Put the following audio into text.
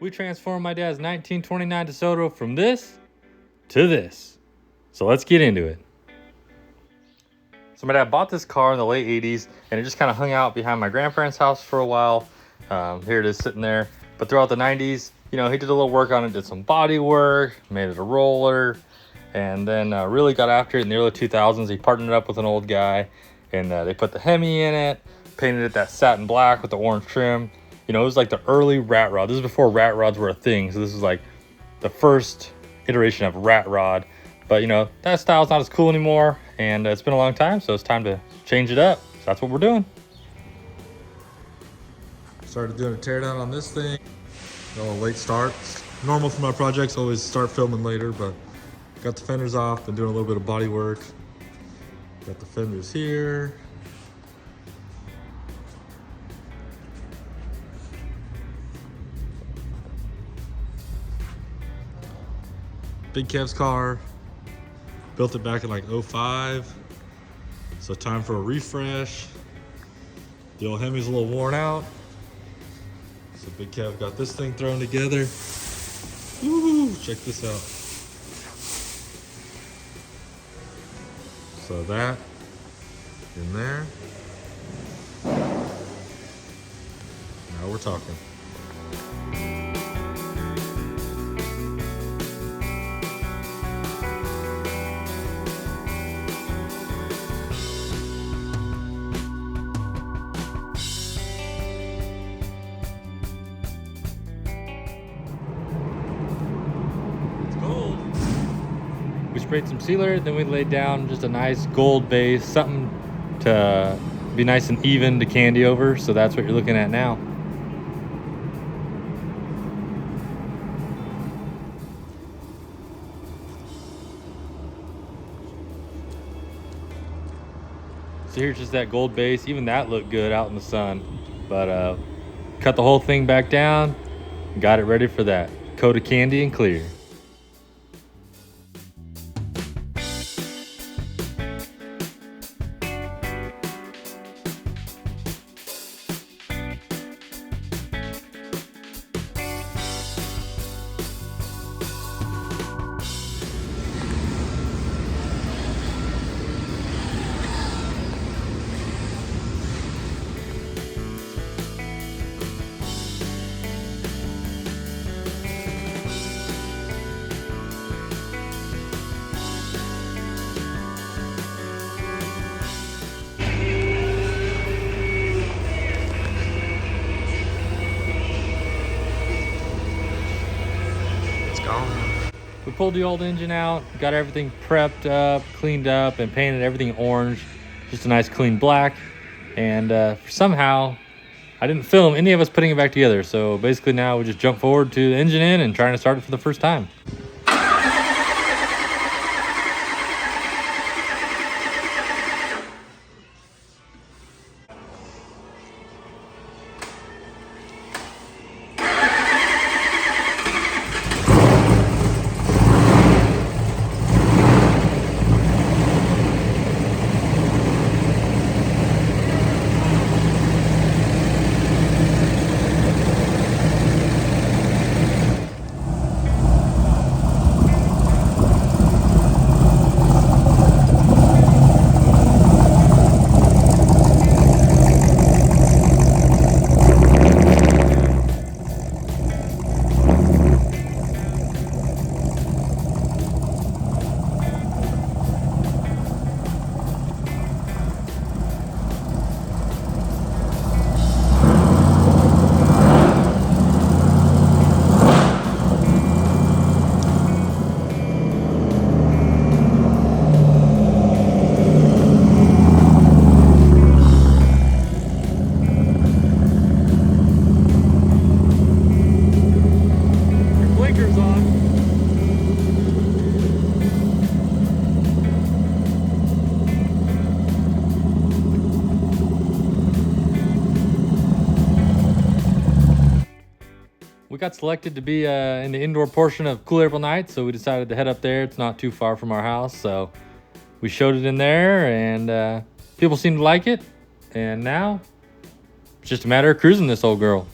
We transformed my dad's 1929 DeSoto from this to this. So let's get into it. So my dad bought this car in the late 80s and it just kind of hung out behind my grandparents' house for a while. Here it is sitting there. But throughout the 90s, you know, he did a little work on it, did some body work, made it a roller, and then really got after it in the early 2000s. He partnered up with an old guy and they put the Hemi in it, painted it that satin black with the orange trim. You know, it was like the early rat rod. This is before rat rods were a thing. So this is like the first iteration of rat rod. But, you know, that style's not as cool anymore. And it's been a long time, so it's time to change it up. So that's what we're doing. Started doing a teardown on this thing. Got a late start. Normal for my projects, always start filming later, but got the fenders off, been doing a little bit of body work. Got the fenders here. Big Kev's car. Built it back in like 05. So time for a refresh. The old Hemi's a little worn out. So Big Kev got this thing thrown together. Woo, check this out. So that in there. Now we're talking. We sprayed some sealer, then we laid down just a nice gold base, something to be nice and even to candy over. So that's what you're looking at now. So here's just that gold base. Even that looked good out in the sun. But cut the whole thing back down, got it ready for that coat of candy and clear. We pulled the old engine out, got everything prepped up, cleaned up, and painted everything orange. Just a nice clean black. And somehow, I didn't film any of us putting it back together. So basically now we just jump forward to the engine in and trying to start it for the first time. We got selected to be in the indoor portion of Cool April Night, so we decided to head up there. It's not too far from our house, so we showed it in there, and people seemed to like it. And now it's just a matter of cruising this old girl.